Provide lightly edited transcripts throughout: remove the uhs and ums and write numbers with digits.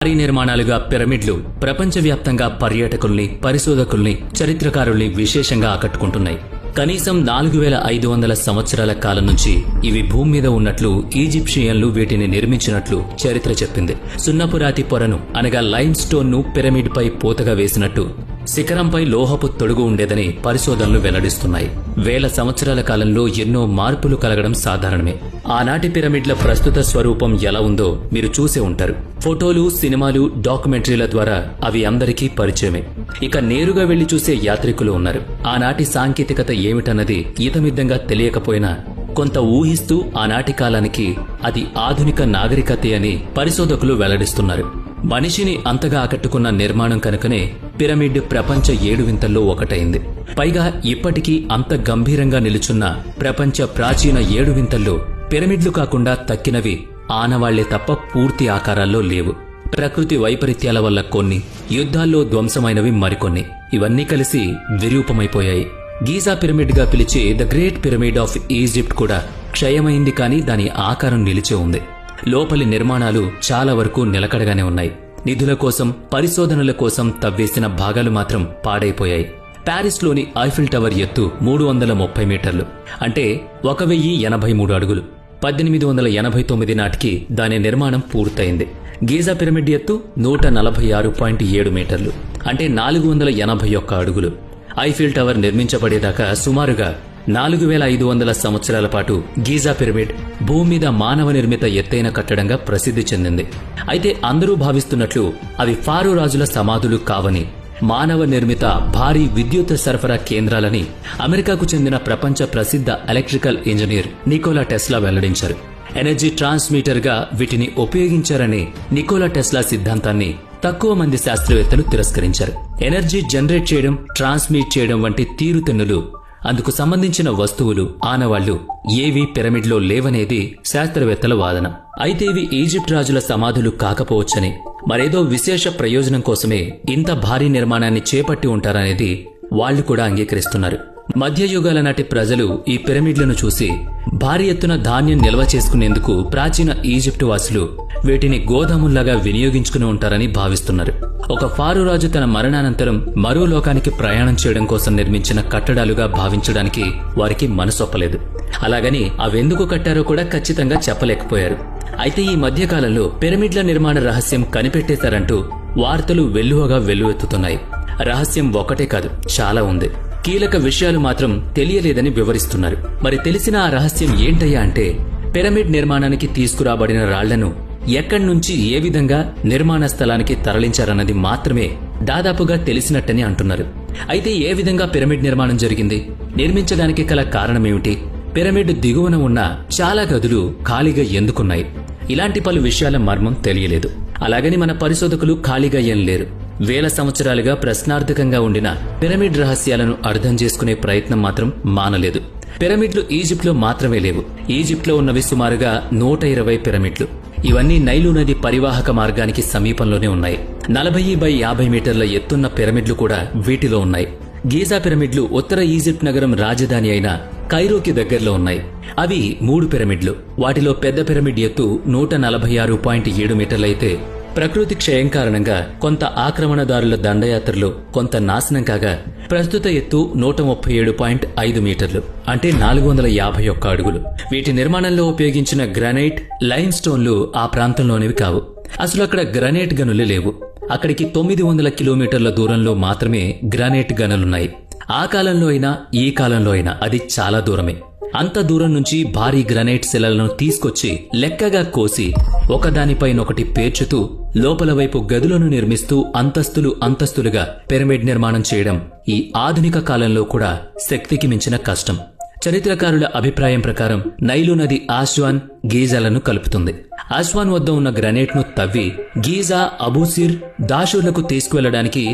భారీ నిర్మాణాలుగా పిరమిడ్లు ప్రపంచవ్యాప్తంగా పర్యాటకుల్ని, పరిశోధకుల్ని, చరిత్రకారుల్ని విశేషంగా ఆకట్టుకుంటున్నాయి. కనీసం 4500 సంవత్సరాల కాలం నుంచి ఇవి భూమి మీద ఉన్నట్లు ఈజిప్షియన్లు వీటిని నిర్మించినట్లు చరిత్ర చెప్పింది. సున్నపురాతి పొరను అనగా లైమ్ స్టోన్ ను పిరమిడ్ పై పూతగా వేసినట్టు శిఖరంపై లోహపు తొడుగు ఉండేదని పరిశోధనలు వెల్లడిస్తున్నాయి. వేల సంవత్సరాల కాలంలో ఎన్నో మార్పులు కలగడం సాధారణమే. ఆనాటి పిరమిడ్ల ప్రస్తుత స్వరూపం ఎలా ఉందో మీరు చూసే ఉంటారు. ఫోటోలు, సినిమాలు, డాక్యుమెంటరీల ద్వారా అవి అందరికీ పరిచయమే. ఇక నేరుగా వెళ్లి చూసే యాత్రికులు ఉన్నారు. ఆనాటి సాంకేతికత ఏమిటన్నది ఇతమిద్దంగా తెలియకపోయినా కొంత ఊహిస్తూ ఆనాటి కాలానికి అది ఆధునిక నాగరికతే అని పరిశోధకులు వెల్లడిస్తున్నారు. మనిషిని అంతగా ఆకట్టుకున్న నిర్మాణం కనుకనే పిరమిడ్ ప్రపంచ 7 వింతల్లో ఒకటైంది. పైగా ఇప్పటికీ అంత గంభీరంగా నిలుచున్న ప్రపంచ ప్రాచీన 7 వింతల్లో పిరమిడ్లు కాకుండా తక్కినవి ఆనవాళ్లే తప్ప పూర్తి ఆకారాల్లో లేవు. ప్రకృతి వైపరీత్యాల వల్ల కొన్ని, యుద్ధాల్లో ధ్వంసమైనవి మరికొన్ని. ఇవన్నీ కలిసి విరూపమైపోయాయి. గీజా పిరమిడ్ గా పిలిచే the great pyramid of Egypt కూడా క్షయమైంది, కానీ దాని ఆకారం నిలిచే ఉంది. లోపలి నిర్మాణాలు చాలా వరకు నిలకడగానే ఉన్నాయి. నిధుల కోసం, పరిశోధనల కోసం తవ్వేసిన భాగాలు మాత్రం పాడైపోయాయి. ప్యారిస్లోని ఐఫిల్ టవర్ ఎత్తు 330 మీటర్లు, అంటే 1083 అడుగులు. 1889 నాటికి దాని నిర్మాణం పూర్తయింది. గీజా పిరమిడ్ ఎత్తు 146.7 మీటర్లు, అంటే 481 అడుగులు. ఐఫిల్ టవర్ నిర్మించబడేదాకా సుమారుగా 4500 సంవత్సరాల పాటు గీజా పిరమిడ్ భూమి మీద మానవ నిర్మిత ఎత్తైన కట్టడంగా ప్రసిద్ధి చెందింది. అయితే అందరూ భావిస్తున్నట్లు అవి ఫారో రాజుల సమాధులు కావని, మానవ నిర్మిత భారీ విద్యుత్ సరఫరా కేంద్రాలని అమెరికాకు చెందిన ప్రపంచ ప్రసిద్ధ ఎలక్ట్రికల్ ఇంజనీర్ నికోలా టెస్లా వెల్లడించారు. ఎనర్జీ ట్రాన్స్మిటర్ గా వీటిని ఉపయోగించారనే నికోలా టెస్లా సిద్ధాంతాన్ని తక్కువ మంది శాస్త్రవేత్తలు తిరస్కరించారు. ఎనర్జీ జనరేట్ చేయడం, ట్రాన్స్మిట్ చేయడం వంటి తీరుతెన్నులు, అందుకు సంబంధించిన వస్తువులు, ఆనవాళ్లు ఏవీ పిరమిడ్లో లేవనేది శాస్త్రవేత్తల వాదన. అయితే ఇవి ఈజిప్ట్ రాజుల సమాధులు కాకపోవచ్చని, మరేదో విశేష ప్రయోజనం కోసమే ఇంత భారీ నిర్మాణాన్ని చేపట్టి ఉంటారనేది వాళ్లు కూడా అంగీకరిస్తున్నారు. మధ్యయుగాల నాటి ప్రజలు ఈ పిరమిడ్లను చూసి భారీ ఎత్తున ధాన్యం నిల్వ చేసుకునేందుకు ప్రాచీన ఈజిప్టు వాసులు వీటిని గోదాముల్లాగా వినియోగించుకుని ఉంటారని భావిస్తున్నారు. ఒక ఫారో రాజు తన మరణానంతరం మరో లోకానికి ప్రయాణం చేయడం కోసం నిర్మించిన కట్టడాలుగా భావించడానికి వారికి మనసొప్పలేదు. అలాగని అవెందుకు కట్టారో కూడా ఖచ్చితంగా చెప్పలేకపోయారు. అయితే ఈ మధ్యకాలంలో పిరమిడ్ల నిర్మాణ రహస్యం కనిపెట్టేశారంటూ వార్తలు వెల్లువగా వెల్లువెత్తుతున్నాయి. రహస్యం ఒకటే కాదు, చాలా ఉంది. కీలక విషయాలు మాత్రం తెలియలేదని వివరిస్తున్నారు. మరి తెలిసిన ఆ రహస్యం ఏంటయ్యా అంటే, పిరమిడ్ నిర్మాణానికి తీసుకురాబడిన రాళ్లను ఎక్కడి నుంచి ఏ విధంగా నిర్మాణ స్థలానికి తరలించారన్నది మాత్రమే దాదాపుగా తెలిసినట్టని అంటున్నారు. అయితే ఏ విధంగా పిరమిడ్ నిర్మాణం జరిగింది, నిర్మించడానికి గల కారణమేమిటి, పిరమిడ్ దిగువన ఉన్న చాలా గదులు ఖాళీగా ఎందుకున్నాయి, ఇలాంటి పలు విషయాల మర్మం తెలియలేదు. అలాగని మన పరిశోధకులు ఖాళీగా ఏం లేరు. వేల సంవత్సరాలుగా ప్రశ్నార్థకంగా ఉండిన పిరమిడ్ రహస్యాలను అర్థం చేసుకునే ప్రయత్నం మాత్రం మానలేదు. పిరమిడ్లు ఈజిప్ట్లో మాత్రమే లేవు. ఈజిప్ట్లో ఉన్నవి సుమారుగా 120 పిరమిడ్లు. ఇవన్నీ నైలు నది పరివాహక మార్గానికి సమీపంలోనే ఉన్నాయి. 40x50 మీటర్ల ఎత్తున్న పిరమిడ్లు కూడా వీటిలో ఉన్నాయి. గీజా పిరమిడ్లు ఉత్తర ఈజిప్ట్ నగరం రాజధాని అయిన కైరోకి దగ్గరలో ఉన్నాయి. అవి 3 పిరమిడ్లు. వాటిలో పెద్ద పిరమిడ్ ఎత్తు 146.7 మీటర్లయితే ప్రకృతి క్షయం కారణంగా కొంత ఆక్రమణదారుల దండయాత్రలో కొంత నాశనం కాగా ప్రస్తుత ఎత్తు 137.5 మీటర్లు, అంటే 451 అడుగులు. వీటి నిర్మాణంలో ఉపయోగించిన గ్రానైట్, లైమ్ స్టోన్లు ఆ ప్రాంతంలోనివి కావు. అసలు అక్కడ గ్రానైట్ గనులే లేవు. అక్కడికి 900 కిలోమీటర్ల దూరంలో మాత్రమే గ్రానైట్ గనులున్నాయి. ఆ కాలంలో అయినా ఈ కాలంలో అయినా అది చాలా దూరమే. అంత దూరం నుంచి భారీ గ్రానైట్ శిలలను తీసుకొచ్చి లెక్కగా కోసి ఒకదానిపైనొకటి పేర్చుతూ లోపల వైపు గదులను నిర్మిస్తూ అంతస్తులుగా పిరమిడ్ నిర్మాణం చేయడం ఈ ఆధునిక కాలంలో కూడా శక్తికి మించిన కష్టం. చరిత్రకారుల అభిప్రాయం ప్రకారం నైలు నది ఆస్వాన్, గీజాలను కలుపుతుంది. ఆస్వాన్ వద్ద ఉన్న గ్రానైట్ ను తవ్వి గీజా, అబూసిర్, దాషూర్లకు తీసుకువెళ్లడానికి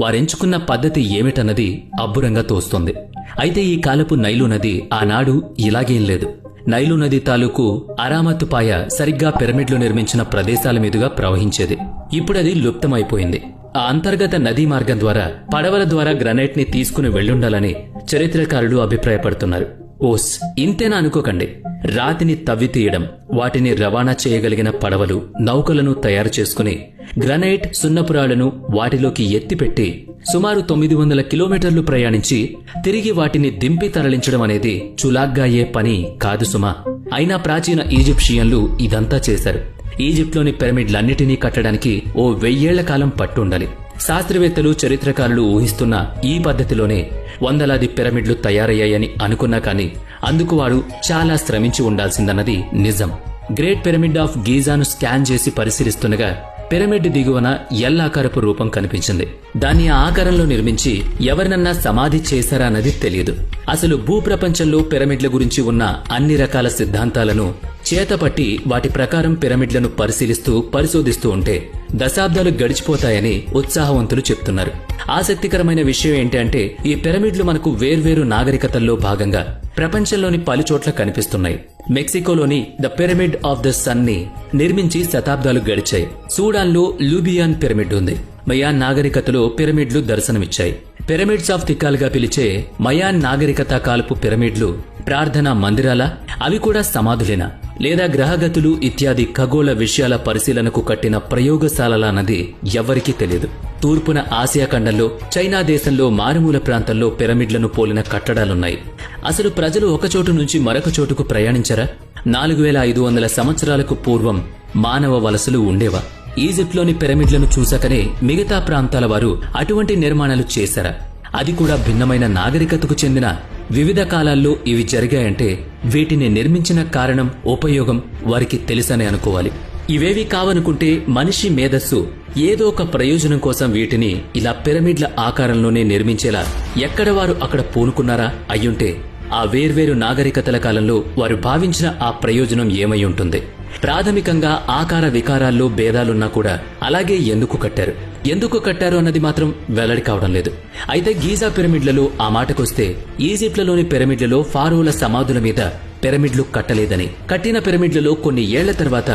వారెంచుకున్న పద్ధతి ఏమిటన్నది అబ్బురంగా తోస్తోంది. అయితే ఈ కాలపు నైలు నది ఆనాడు ఇలాగేం లేదు. నైలు నది తాలూకు అరామత్ పాయ సరిగ్గా పిరమిడ్లు నిర్మించిన ప్రదేశాల మీదుగా ప్రవహించేది. ఇప్పుడది లుప్తమైపోయింది. ఆ అంతర్గత నదీ మార్గం ద్వారా పడవల ద్వారా గ్రానైట్ ని తీసుకుని వెళ్లుండాలని చరిత్రకారులు అభిప్రాయపడుతున్నారు. ఓస్ ఇంతేనా అనుకోకండి. రాతిని తవ్వి తీయడం, వాటిని రవాణా చేయగలిగిన పడవలు, నౌకలను తయారు చేసుకుని గ్రనైట్ సున్నపురాళ్లను వాటిలోకి ఎత్తిపెట్టి సుమారు 900 కిలోమీటర్లు ప్రయాణించి తిరిగి వాటిని దింపి తరలించడం అనేది చులాగ్గా అయ్యే పని కాదు సుమా. అయినా ప్రాచీన ఈజిప్షియన్లు ఇదంతా చేశారు. ఈజిప్ట్లోని పిరమిడ్లన్నిటినీ కట్టడానికి ఓ 1000 ఏళ్ల కాలం పట్టుండాలి. శాస్త్రవేత్తలు, చరిత్రకారులు ఊహిస్తున్న ఈ పద్ధతిలోనే వందలాది పిరమిడ్లు తయారయ్యాయని అనుకున్నా కానీ అందుకు వారు చాలా శ్రమించి ఉండాల్సిందన్నది నిజం. గ్రేట్ పిరమిడ్ ఆఫ్ గీజాను స్కాన్ చేసి పరిశీలిస్తుండగా పిరమిడ్ దిగువన ఎల్ ఆకారపు రూపం కనిపించింది. దాన్ని ఆ ఆకారంలో నిర్మించి ఎవరినన్నా సమాధి చేశారా అన్నది తెలియదు. అసలు భూప్రపంచంలో పిరమిడ్ల గురించి ఉన్న అన్ని రకాల సిద్ధాంతాలను చేతపట్టి వాటి ప్రకారం పిరమిడ్లను పరిశోధిస్తూ ఉంటే దశాబ్దాలు గడిచిపోతాయని ఉత్సాహవంతులు చెప్తున్నారు. ఆసక్తికరమైన విషయం ఏంటంటే ఈ పిరమిడ్లు మనకు వేర్వేరు నాగరికతల్లో భాగంగా ప్రపంచంలోని పలుచోట్ల కనిపిస్తున్నాయి. మెక్సికోలోని the pyramid of the sun ని నిర్మించి శతాబ్దాలు గడిచాయి. సూడాన్లో లూబియాన్ పిరమిడ్ ఉంది. మయాన్ నాగరికతలో పిరమిడ్లు దర్శనమిచ్చాయి. పిరమిడ్స్ ఆఫ్ తిక్కాల్గా పిలిచే మయాన్ నాగరికత కాలపు పిరమిడ్లు ప్రార్థనా మందిరాలా, అవి కూడా సమాధులేనా, లేదా గ్రహగతులు ఇత్యాది ఖగోళ విషయాల పరిశీలనకు కట్టిన ప్రయోగశాలలా అన్నది ఎవ్వరికీ తెలియదు. తూర్పున ఆసియా ఖండంలో, చైనా దేశంలో మారుమూల ప్రాంతాల్లో పిరమిడ్లను పోలిన కట్టడాలున్నాయి. అసలు ప్రజలు ఒకచోటు నుంచి మరొక చోటుకు ప్రయాణించరా? 4500 సంవత్సరాలకు పూర్వం మానవ వలసలు ఉండేవా? ఈజిప్ట్లోని పిరమిడ్లను చూశాకనే మిగతా ప్రాంతాల వారు అటువంటి నిర్మాణాలు చేశారా? అది కూడా భిన్నమైన నాగరికతకు చెందిన వివిధ కాలాల్లో ఇవి జరిగాయంటే వీటిని నిర్మించిన కారణం, ఉపయోగం వారికి తెలుసనే అనుకోవాలి. ఇవేవి కావనుకుంటే మనిషి మేధస్సు ఏదో ఒక ప్రయోజనం కోసం వీటిని ఇలా పిరమిడ్ల ఆకారంలోనే నిర్మించేలా ఎక్కడ వారు అక్కడ పూనుకున్నారా? అయ్యుంటే ఆ వేర్వేరు నాగరికతల కాలంలో వారు భావించిన ఆ ప్రయోజనం ఏమై ఉంటుంది? ప్రాథమికంగా ఆకార వికారాల్లో భేదాలున్నా కూడా అలాగే ఎందుకు కట్టారు అన్నది మాత్రం వెల్లడి కావడం లేదు. అయితే గీజా పిరమిడ్లలో ఆ మాటకొస్తే ఈజిప్ట్లలోని పిరమిడ్లలో ఫారోల సమాధుల మీద పిరమిడ్లు కట్టలేదని, కట్టిన పిరమిడ్లలో కొన్ని ఏళ్ల తర్వాత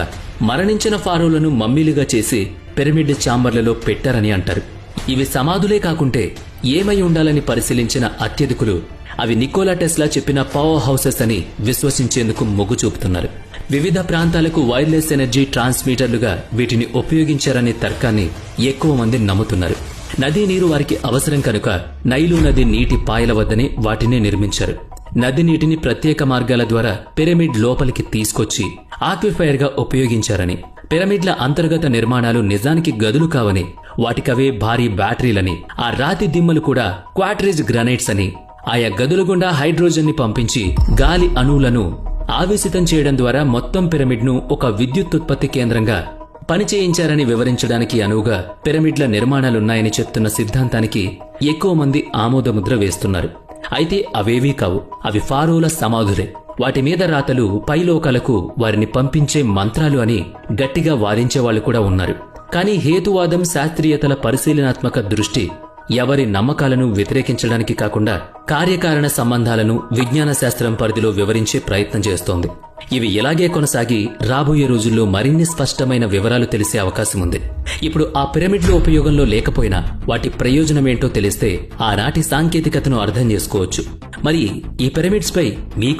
మరణించిన ఫారోలను మమ్మీలుగా చేసి పిరమిడ్ ఛాంబర్లలో పెట్టారని అంటారు. ఇవి సమాధులే కాకుంటే ఏమై ఉండాలని పరిశీలించిన అత్యధికులు అవి నికోలా టెస్లా చెప్పిన పవర్ హౌసెస్ అని విశ్వసించేందుకు మొగ్గు చూపుతున్నారు. వివిధ ప్రాంతాలకు వైర్లెస్ ఎనర్జీ ట్రాన్స్మీటర్లుగా వీటిని ఉపయోగించారనే తర్కాన్ని ఎక్కువ మంది నమ్ముతున్నారు. నదీ నీరు వారికి అవసరం కనుక నైలు నది నీటి పాయల వద్దనే వాటిని నిర్మించారు. నది నీటిని ప్రత్యేక మార్గాల ద్వారా పిరమిడ్ లోపలికి తీసుకొచ్చి ఆక్విఫైర్ గా ఉపయోగించారని, పిరమిడ్ల అంతర్గత నిర్మాణాలు నిజానికి గదులు కావని, వాటికవే భారీ బ్యాటరీలని, ఆ రాతి దిమ్మలు కూడా క్వార్ట్రిజ్ గ్రానైట్స్ అని, ఆయా గదుల గుండా హైడ్రోజన్ ని పంపించి గాలి అణువులను ఆవేశితం చేయడం ద్వారా మొత్తం పిరమిడ్ ను ఒక విద్యుత్ ఉత్పత్తి కేంద్రంగా పనిచేయించారని వివరించడానికి అనువుగా పిరమిడ్ల నిర్మాణాలున్నాయని చెప్తున్న సిద్ధాంతానికి ఎక్కువ మంది ఆమోదముద్ర వేస్తున్నారు. అయితే అవేవీ కావు, అవి ఫారోల సమాధులే. వాటి మీద రాతలు పైలోకాలకు వారిని పంపించే మంత్రాలు అని గట్టిగా వాదించేవాళ్లు కూడా ఉన్నారు. కానీ హేతువాదం, శాస్త్రీయతల పరిశీలనాత్మక దృష్టి ఎవరి నమ్మకాలను వ్యతిరేకించడానికి కాకుండా కార్యకారణ సంబంధాలను విజ్ఞాన శాస్త్రం పరిధిలో వివరించే ప్రయత్నం చేస్తోంది. ఇవి ఇలాగే కొనసాగి రాబోయే రోజుల్లో మరిన్ని స్పష్టమైన వివరాలు తెలిసే అవకాశం ఉంది. ఇప్పుడు ఆ పిరమిడ్లు ఉపయోగంలో లేకపోయినా వాటి ప్రయోజనమేంటో తెలిస్తే ఆనాటి సాంకేతికతను అర్థం చేసుకోవచ్చు. మరి ఈ పిరమిడ్స్ పై మీ